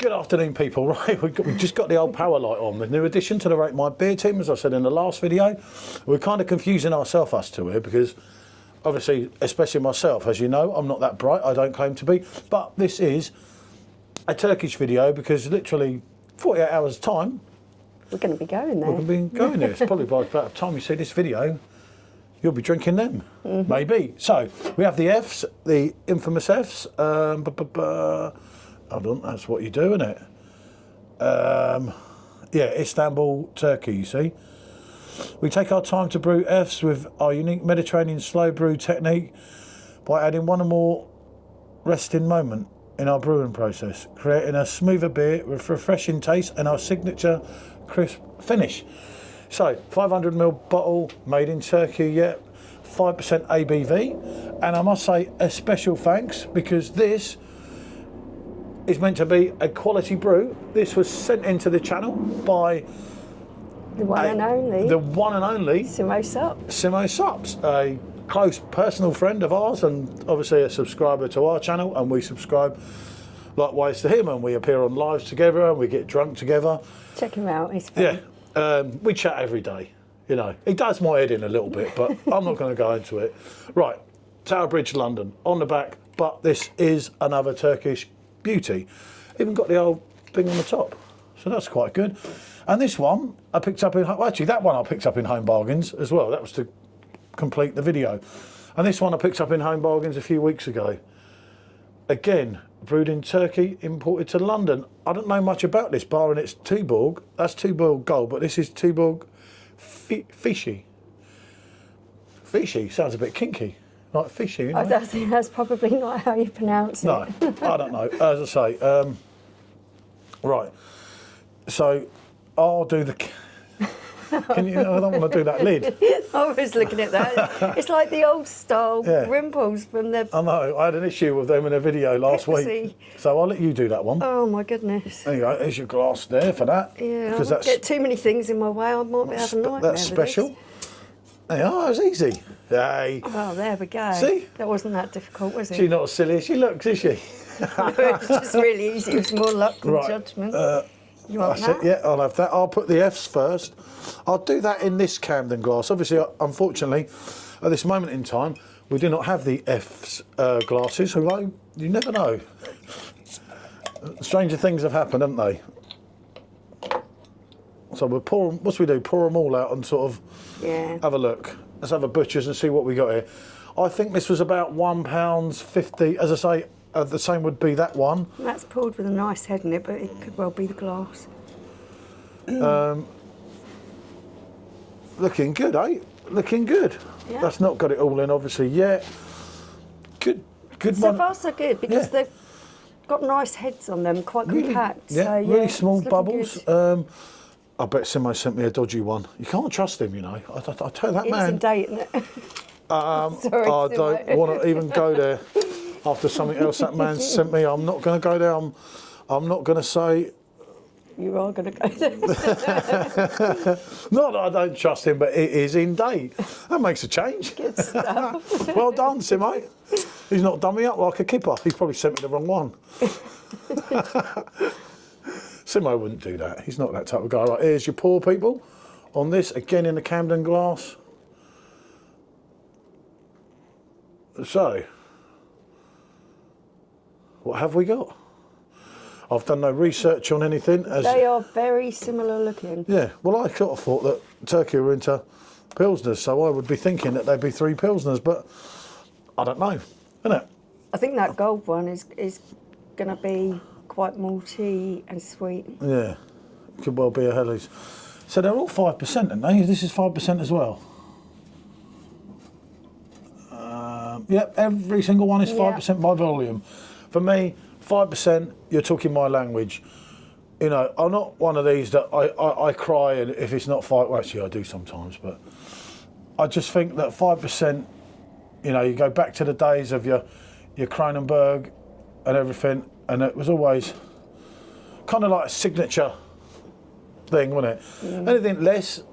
Good afternoon, people. Right, we've just got the old power light on. The new addition to the Rate My Beer team, as I said in the last video. We're kind of confusing ourselves, us two here, because obviously, especially myself, as you know, I'm not that bright. I don't claim to be. But this is a Turkish video because literally 48 hours time, we're going to be going there. We're going to be going there. It's probably by the time you see this video, you'll be drinking them, maybe. So we have the Fs, the infamous Fs. Hold on, that's what you do, isn't it? Yeah, Istanbul, Turkey, you see. We take our time to brew Fs with our unique Mediterranean slow brew technique by adding one or more resting moment in our brewing process, creating a smoother beer with refreshing taste and our signature crisp finish. So, 500ml bottle, made in Turkey, yeah, 5% ABV. And I must say a special thanks because this is meant to be a quality brew. This was sent into the channel by the one and only Simo Sops. Simo Sops, a close personal friend of ours and obviously a subscriber to our channel, and we subscribe likewise to him, and we appear on lives together and we get drunk together. Check him out, he's fun. Yeah, we chat every day, you know. He does my head in a little bit, but I'm not going to go into it. Right, Tower Bridge, London, on the back, but this is another Turkish beauty. Even got the old thing on the top, so that's quite good. And this one I picked up in, well, actually that one I picked up in Home Bargains as well. That was to complete the video. And this one I picked up in Home Bargains a few weeks ago. Again, brewed in Turkey, imported to London. I don't know much about this bar, and it's Tuborg. That's Tuborg Gold, but this is Tuborg Fici. Fici sounds a bit kinky. Like fishy, you know? I don't think that's probably not how you pronounce it. No, I don't know. As I say, right. So I'll do the. Can you? I don't want to do that lid. I was looking at that. It's like the old style rimples from the. I know. I had an issue with them in a video last week, so I'll let you do that one. Oh my goodness! There you go. There's your glass there for that. Yeah, I won't get too many things in my way. I might be having a nightmare. That's special. There you are. It's easy. Hey. Oh, there we go. See? That wasn't that difficult, was it? She's not as silly as she looks, is she? It's just really easy. It was more luck than judgment. You want that? Yeah, I'll have that. I'll put the Fs first. I'll do that in this Camden glass. Obviously, unfortunately, at this moment in time, we do not have the Fs glasses. So you never know. Stranger things have happened, haven't they? So we'll pour them. What do we do? Pour them all out and sort of have a look. Let's have a butcher's and see what we got here. I think this was about £1.50. As I say, the same would be that one. That's poured with a nice head in it, but it could well be the glass. Looking good, eh? Looking good. Yeah. That's not got it all in, obviously, yet. Good So one. far, so good, because they've got nice heads on them, quite compact. Yeah, so, really small bubbles. Good. I bet Simo sent me a dodgy one. You can't trust him, you know. I tell that It's man. in date, isn't it? Sorry, I don't want to even go there after something else that man sent me. I'm not going to go there. I'm not going to say. You are going to go there. Not that I don't trust him, but it is in date. That makes a change. Good stuff. Well done, Simo. He's not done me up like a kipper. He's probably sent me the wrong one. Simo wouldn't do that. He's not that type of guy. Right, here's your pour, people, on this, again in the Camden glass. So, what have we got? I've done no research on anything. They are very similar looking. Yeah, well, I sort of thought that Turkey were into Pilsners, so I would be thinking that they'd be 3 Pilsners, but I don't know, isn't it? I think that gold one is going to be quite malty and sweet. Yeah, could well be a Hellies. So they're all 5%, aren't they? This is 5% as well. Yep, every single one is 5% by volume. For me, 5%, you're talking my language. You know, I'm not one of these that I cry and if it's not 5, well, actually I do sometimes, but I just think that 5%, you know, you go back to the days of your Kronenberg and everything, and it was always kind of like a signature thing, wasn't it? Anything less,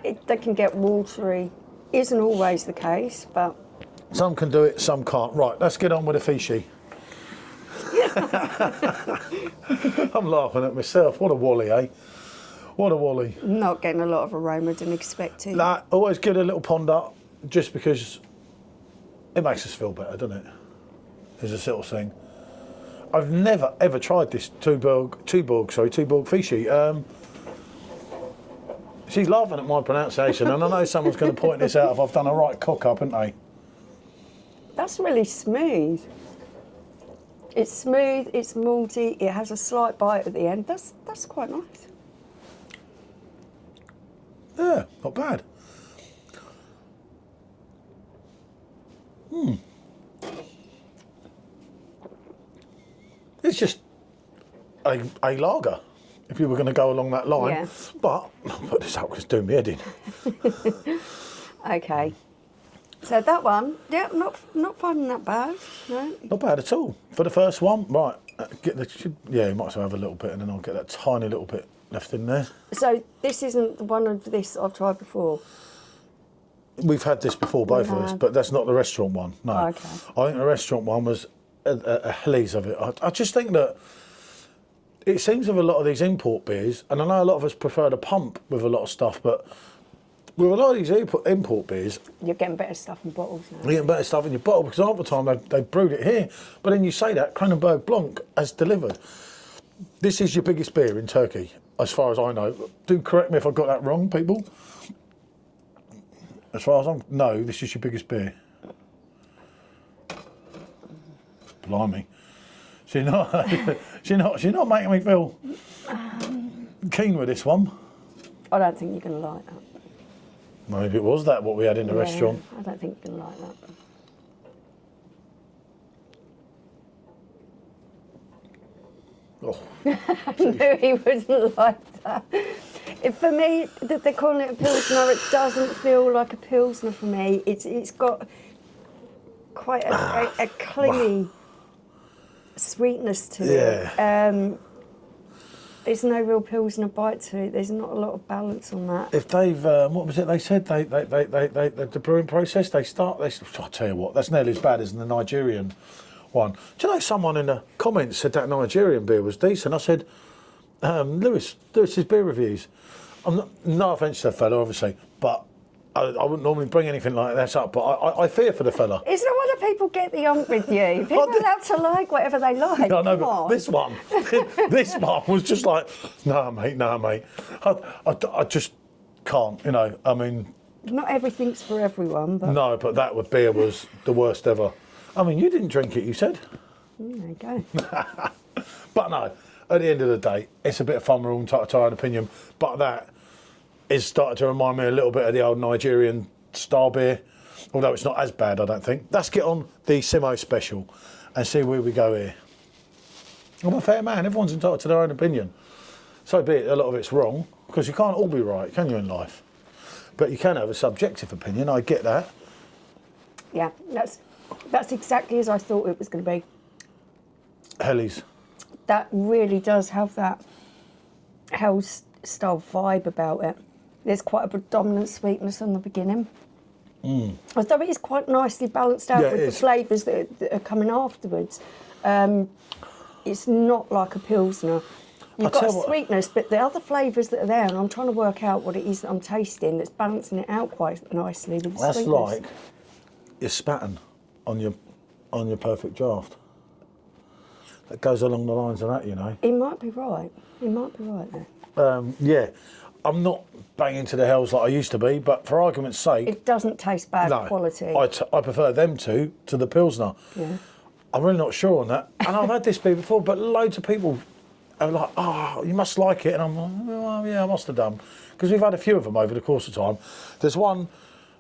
they can get watery. Isn't always the case, but some can do it, some can't. Right, let's get on with the Fici. I'm laughing at myself. What a wally, eh? What a wally. Not getting a lot of aroma than expected. Nah, always give it a little ponder, just because it makes us feel better, doesn't it? There's this little thing. I've never ever tried this Tuborg Fici. She's laughing at my pronunciation, and I know someone's going to point this out if I've done a right cock up, haven't they? That's really smooth. It's smooth, it's malty, it has a slight bite at the end. That's quite nice. Yeah, not bad. It's just a lager, if you were going to go along that line. Yeah. But I'll put this up because it's doing me head in. Okay. So that one, yeah, not finding that bad. No. Not bad at all. For the first one, right, you might as well have a little bit, and then I'll get that tiny little bit left in there. So this isn't the one of this I've tried before? We've had this before, both of us, but that's not the restaurant one, no. Oh, okay. I think the restaurant one was a hellies of it. I just think that it seems with a lot of these import beers, and I know a lot of us prefer the pump with a lot of stuff, but with a lot of these import beers, You're getting better stuff in bottles now. you're getting better stuff in your bottle, because half the time they brewed it here. But then you say that, Kronenberg Blanc has delivered. This is your biggest beer in Turkey, as far as I know. Do correct me if I got that wrong, people. As far as no, this is your biggest beer. Blimey. She's not making me feel keen with this one. I don't think you're going to like that. Maybe it was that what we had in the restaurant. I don't think you're going to like that. Oh, No, he wouldn't like that. For me, they're calling it a Pilsner. It doesn't feel like a Pilsner for me. It's got quite a clingy sweetness to it. There's no real Pilsner bite to it. There's not a lot of balance on that. if they've what was it they said the brewing process I tell you what, that's nearly as bad as the Nigerian one. Do you know someone in the comments said that Nigerian beer was decent? I said, Lewis's beer reviews. No offence to the fella, obviously, but I wouldn't normally bring anything like that up. But I fear for the fella. It's not why do people get the ump with you. People are allowed to like whatever they like. I know, Come but on. this one was just like, nah, mate. I just can't, I mean. Not everything's for everyone, but No, but that beer was the worst ever. I mean, you didn't drink it, you said. there you go. But no, at the end of the day, it's a bit of fun, we're all entitled to our own opinion. But that is starting to remind me a little bit of the old Nigerian style beer, although it's not as bad, I don't think. Let's get on the Simo special and see where we go here. I'm a fair man, everyone's entitled to their own opinion. So be it, a lot of it's wrong, because you can't all be right, can you, in life? But you can have a subjective opinion, I get that. Yeah, that's exactly as I thought it was going to be. Hellies. That really does have that Hell's style vibe about it. There's quite a predominant sweetness in the beginning. Although it is quite nicely balanced out with the flavours that are coming afterwards. It's not like a Pilsner. You've got a sweetness, but the other flavours that are there, and I'm trying to work out what it is that I'm tasting that's balancing it out quite nicely with the sweetness. That's like your spatten on your perfect draft. That goes along the lines of that, He might be right. He might be right there. Yeah, I'm not banging to the hells like I used to be, but for argument's sake, It doesn't taste bad quality. I prefer them to the Pilsner. Yeah. I'm really not sure on that. And I've had this beer before, but loads of people are like, oh, you must like it. And I'm like, well, yeah, I must have done. Because we've had a few of them over the course of time. There's one,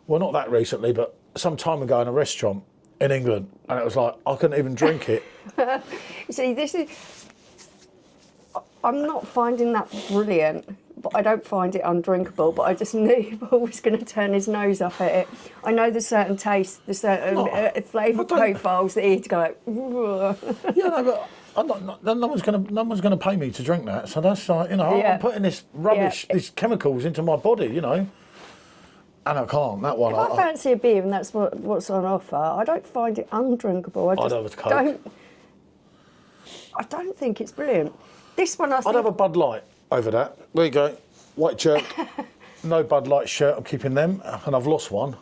well, not that recently, but some time ago in a restaurant in England, and it was like, I couldn't even drink it. See, I'm not finding that brilliant, but I don't find it undrinkable, but I just knew Paul was going to turn his nose up at it. I know there's certain tastes, there's certain flavour profiles that he'd go like, Yeah, no, but no one's going to pay me to drink that, so that's like, I'm putting this rubbish, these chemicals into my body, and I can't. That one. If I fancy a beer and that's what's on offer, I don't find it undrinkable. I'd have a Coke. I don't think it's brilliant. This one, I think... I'd have a Bud Light over that. There you go. White jerk. No Bud Light shirt. I'm keeping them, and I've lost one.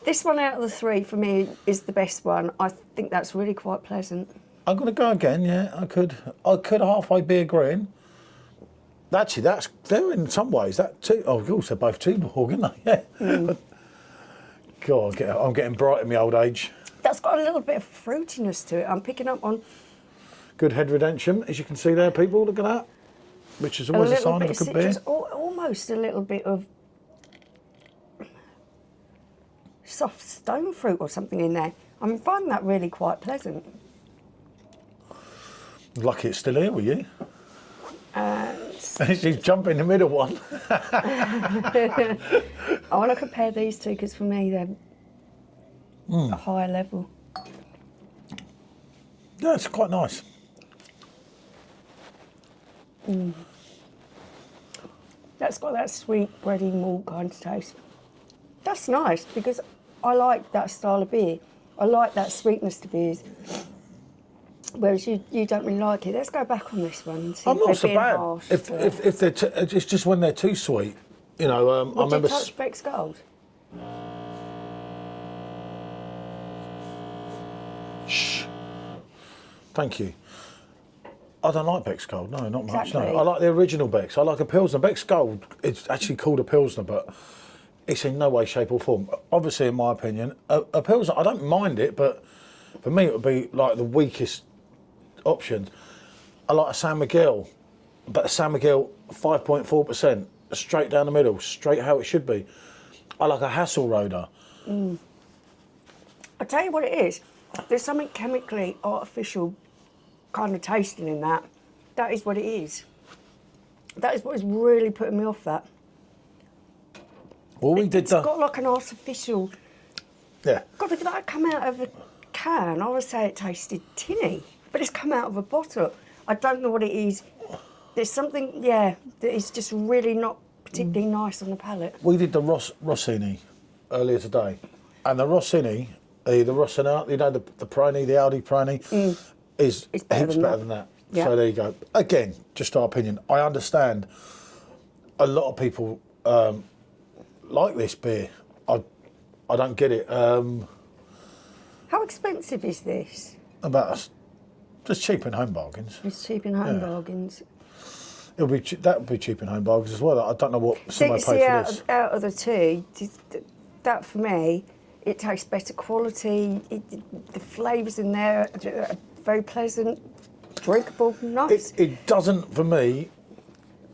This one out of the three, for me, is the best one. I think that's really quite pleasant. I'm going to go again, yeah. I could halfway be agreeing. Actually, they're in some ways, that too. Oh, of course, they're both Tuborg, aren't they? Yeah. God, I'm getting bright in my old age. That's got a little bit of fruitiness to it. I'm picking up on... Good head redemption, as you can see there, people. Look at that. Which is always a sign of a good beer. Almost a little bit of soft stone fruit or something in there. I'm finding that really quite pleasant. Lucky it's still here with you. She's jumping the middle one. I want to compare these two because for me they're a higher level. Yeah, it's quite nice. That's got that sweet bready malt kind of taste. That's nice because I like that style of beer. I like that sweetness to beers. Whereas you don't really like it. Let's go back on this one and see I'm if not so they're being bad. harsh. If they're it's just when they're too sweet, you know. I Would remember. you touch Beck's Gold? Shh. Thank you. I don't like Beck's Gold. No, not much. Exactly. No, I like the original Beck's. I like a Pilsner. Beck's Gold. It's actually called a Pilsner, but it's in no way, shape, or form. Obviously, in my opinion, a Pilsner. I don't mind it, but for me, it would be like the weakest option. I like a San Miguel, but a San Miguel 5.4%, straight down the middle, straight how it should be. I like a Hasselroder. I'll tell you what it is. There's something chemically artificial kind of tasting in that. That is what it is. That is what is really putting me off that. Well, It's got like an artificial... Yeah. God, if that had come out of a can, I would say it tasted tinny. But it's come out of a bottle. I don't know what it is. There's something, that is just really not particularly nice on the palate. We did the Rossini earlier today, and the Rossini, the Rossini, you know, the Peroni, the Aldi Peroni, is heaps better than that. Yeah. So there you go. Again, just our opinion. I understand a lot of people like this beer. I don't get it. How expensive is this? Just cheap in home bargains. It's cheap in home bargains. That would be cheap in home bargains as well. I don't know what somebody paid for this. Out of the two, that for me, it tastes better quality. The flavours in there are very pleasant, drinkable, nice. It doesn't, for me,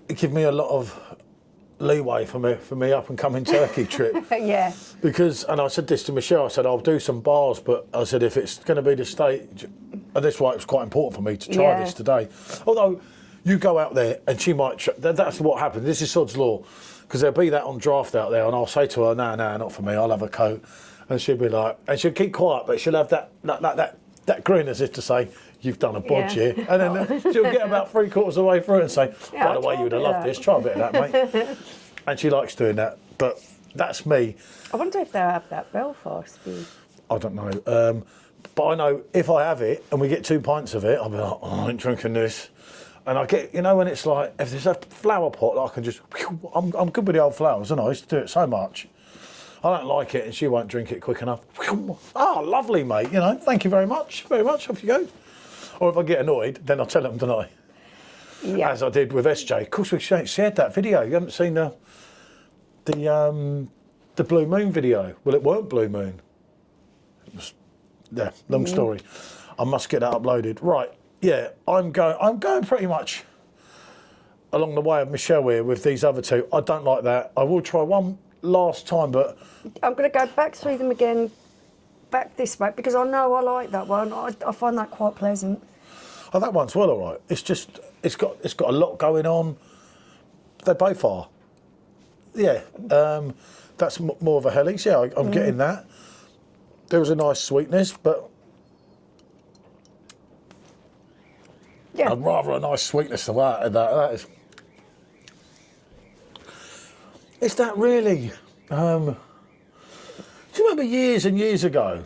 give me a lot of leeway for me up and coming turkey trip. Yeah. Because, and I said this to Michelle, I said I'll do some bars, but I said if it's going to be the stage, and that's why it was quite important for me to try this today. Although you go out there and she might, that's what happens. This is sod's law, because there'll be that on draft out there, and I'll say to her, no, not for me. I'll have a coat, and she'll be like, and she'll keep quiet, but she'll have that grin as if to say, you've done a bodge here. And then she'll get about 3/4 of the way through it and say, by the way, you would have loved this. Try a bit of that, mate. And she likes doing that. But that's me. I wonder if they'll have that Belfast beer. I don't know. But I know if I have it and we get 2 pints of it, I'll be like, I ain't drinking this. And I get, you know, when it's like, if there's a flower pot that I can just, I'm good with the old flowers, and I used to do it so much. I don't like it, and she won't drink it quick enough. Oh, lovely, mate. You know, thank you very much. Off you go. Or if I get annoyed, then I'll tell them tonight. Yeah. As I did with SJ. Of course, we shared that video. You haven't seen the Blue Moon video. Well, it weren't Blue Moon. It was, long story. I must get that uploaded. Right. Yeah, I'm going pretty much along the way of Michelle here with these other two. I don't like that. I will try one last time, but I'm going to go back through them again, back this way, because I know I like that one. I find that quite pleasant. Oh, that one's well, all right. It's just it's got a lot going on. They both are. Yeah, that's more of a Hellies. Yeah, I'm getting that. There was a nice sweetness, but yeah, I'd rather a nice sweetness than that. That is. Is that really? Do you remember years and years ago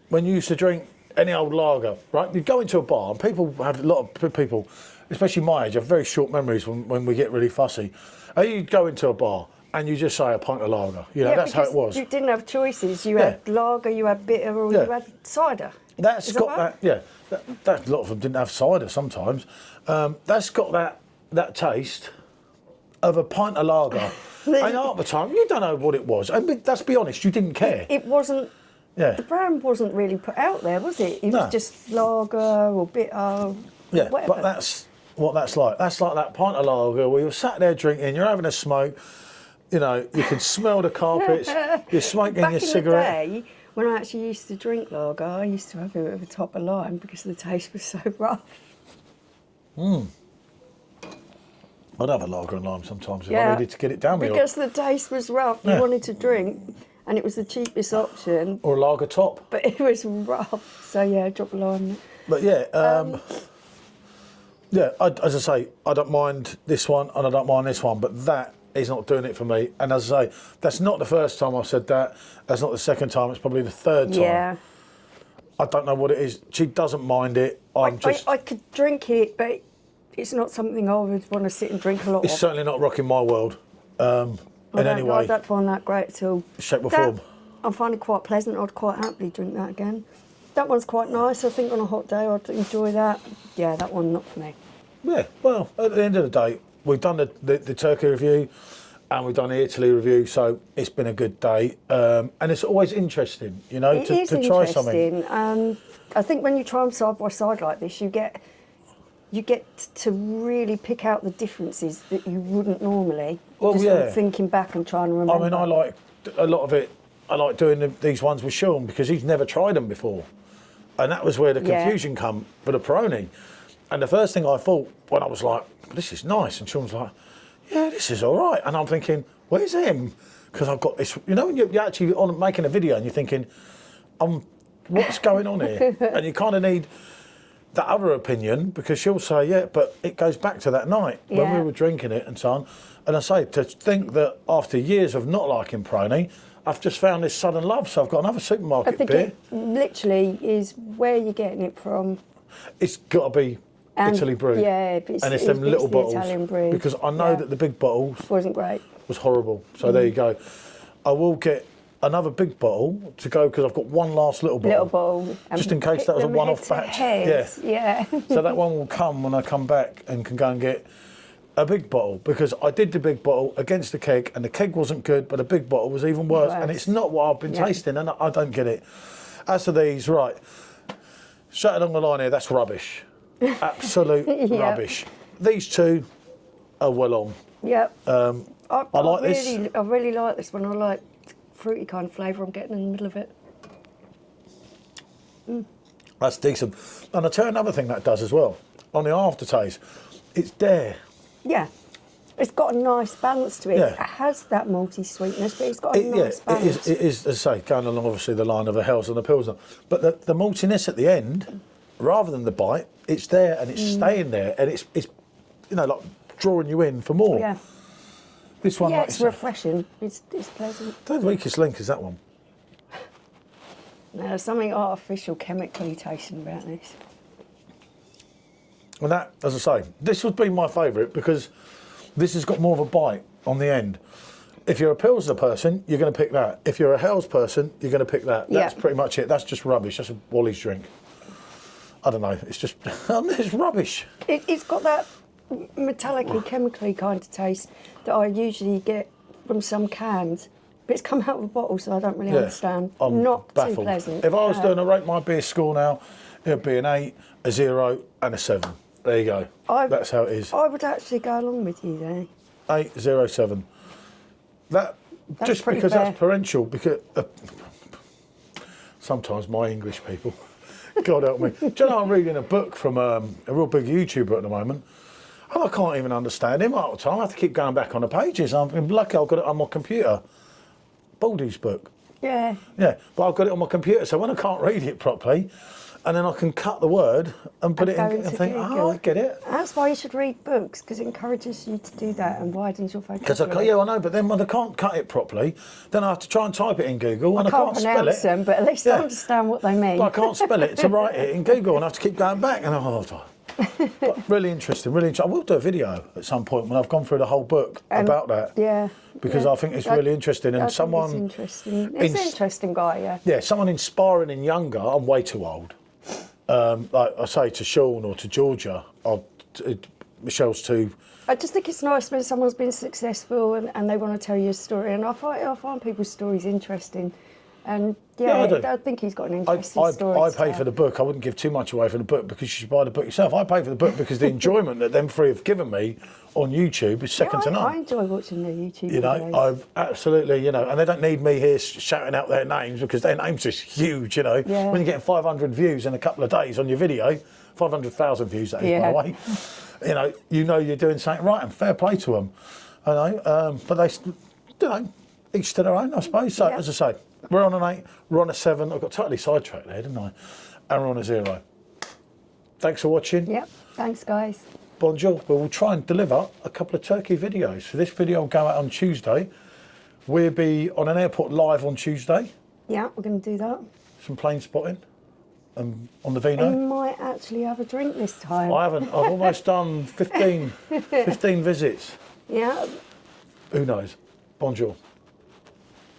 when you used to drink any old lager, right? You go into a bar and people have a lot of people, especially my age, have very short memories when we get really fussy. And you go into a bar and you just say a pint of lager. You know, that's how it was. You didn't have choices. You had lager, you had bitter, or you had cider. That's got that, yeah. That, a lot of them didn't have cider sometimes. That's got that taste of a pint of lager. And at the time, you don't know what it was. I mean, let's be honest, you didn't care. It wasn't. Yeah. The brand wasn't really put out there, was it? It was just lager or bitter. Yeah, whatever. but that's what that's like. That's like that pint of lager where you're sat there drinking, you're having a smoke. You know, you can smell the carpets. You're smoking your cigarette. Back in the day, when I actually used to drink lager, I used to have it with a top of lime because the taste was so rough. I'd have a lager and lime sometimes if I needed to get it down. Because the taste was rough. You wanted to drink, and it was the cheapest option. Or a lager top. But it was rough. So yeah, drop a lime. But yeah, as I say, I don't mind this one and I don't mind this one, but that is not doing it for me. And as I say, that's not the first time I've said that. That's not the second time. It's probably the third time. Yeah. I don't know what it is. She doesn't mind it. I could drink it, but it's not something I would want to sit and drink a lot of. It's certainly not rocking my world in any way. I don't find that great at all. Shape or form. I find it quite pleasant. I'd quite happily drink that again. That one's quite nice. I think on a hot day I'd enjoy that. Yeah, that one not for me. Yeah, well, at the end of the day, we've done the Turkey review and we've done the Italy review, so it's been a good day. And it's always interesting, you know, to try something. I think when you try them side by side like this, you get to really pick out the differences that you wouldn't normally. Well, just yeah. from thinking back and trying to remember. I mean, I like a lot of it. I like doing these ones with Sean because he's never tried them before. And that was where the confusion come for the Peroni. And the first thing I thought when I was like, this is nice, and Sean's like, yeah, this is all right. And I'm thinking, where's him? Because I've got this, you know, when you're actually on making a video and you're thinking, what's going on here? And you kind of need that other opinion because she'll say, yeah, but it goes back to that night when we were drinking it and so on. And I say, to think that after years of not liking Peroni, I've just found this sudden love, so I've got another supermarket beer. It literally is where you're getting it from. It's got to be Italy brewed. Yeah, and it's them little bottles. Italian brewed. Because I know that the big bottles wasn't great. Was horrible. So there you go. I will get another big bottle to go because I've got one last little bottle. Just in case that was a one-off batch. Yeah. So that one will come when I come back and can go and get a big bottle because I did the big bottle against the keg and the keg wasn't good, but the big bottle was even worse. And it's not what I've been tasting and I don't get it. As to these, right, straight along the line here, that's rubbish. Absolute rubbish. These two are well on. Yep. I like this. I really like this one. I like the fruity kind of flavour I'm getting in the middle of it. That's decent. And I'll tell you another thing that does as well. On the aftertaste, it's there. Yeah. It's got a nice balance to it. Yeah. It has that malty sweetness, but it's got a nice balance. It is, as I say, going along obviously the line of a Helles and a Pilsner. But the maltiness at the end, rather than the bite, it's there and it's staying there and it's you know, like drawing you in for more. Yeah. This one, like it's refreshing. It's pleasant. The weakest link is that one. No, there's something artificial, chemically tasting about this. And that, as I say, this would be my favourite because this has got more of a bite on the end. If you're a Pilsner person, you're going to pick that. If you're a Helles person, you're going to pick that. That's pretty much it. That's just rubbish. That's a Wally's drink. I don't know. It's just, it's rubbish. It's got that metallic-y, chemically kind of taste that I usually get from some cans. But it's come out of a bottle, so I don't really understand. I'm not baffled. too pleasant. If I was doing a rate my beer score now, it would be an 8, a 0, and a 7. There you go. That's how it is. I would actually go along with you there. 8, 0, 7. That's just because fair. that's parential. Because sometimes my English people, God help me. Do you know I'm reading a book from a real big YouTuber at the moment, and I can't even understand him half the time. I have to keep going back on the pages. I'm lucky I've got it on my computer. Baldy's book. Yeah. Yeah, but I've got it on my computer, so when I can't read it properly, and then I can cut the word and put it in go and into think, Google. oh, I get it. That's why you should read books, because it encourages you to do that and widens your Because vocabulary. I know, but then when I can't cut it properly, then I have to try and type it in Google, and I can't can't spell pronounce it. them, but at least I understand what they mean. But I can't spell it to write it in Google, and I have to keep going back. And but really interesting, really interesting. I will do a video at some point when I've gone through the whole book about that. Yeah. Because yeah. I think it's really interesting, and I think someone. it's interesting. He's an interesting guy, yeah. Yeah, someone inspiring and younger. I'm way too old. Like I say to Sean or to Georgia, Michelle's too. I just think it's nice when someone's been successful and they want to tell you a story, and I find people's stories interesting. And I think he's got an interesting story. I pay for the book. I wouldn't give too much away for the book because you should buy the book yourself. I pay for the book because the enjoyment that them three have given me on YouTube is second to none. I enjoy watching their YouTube You know, videos. I absolutely, and they don't need me here shouting out their names because their names are huge, Yeah. When you're getting 500 views in a couple of days on your video, 500,000 views that is, by the way, you're doing something right, and fair play to them. But they, each to their own, I suppose. So, as I say, we're on an 8, we're on a 7. I got totally sidetracked there, didn't I? And we're on a 0. Thanks for watching. Yep, thanks guys. Bonjour. We will try and deliver a couple of turkey videos. So this video will go out on Tuesday. We'll be on an airport live on Tuesday. Yeah, we're going to do that. Some plane spotting on the You Vino. might actually have a drink this time. I haven't. I've almost done 15 visits. Yeah. Who knows? Bonjour.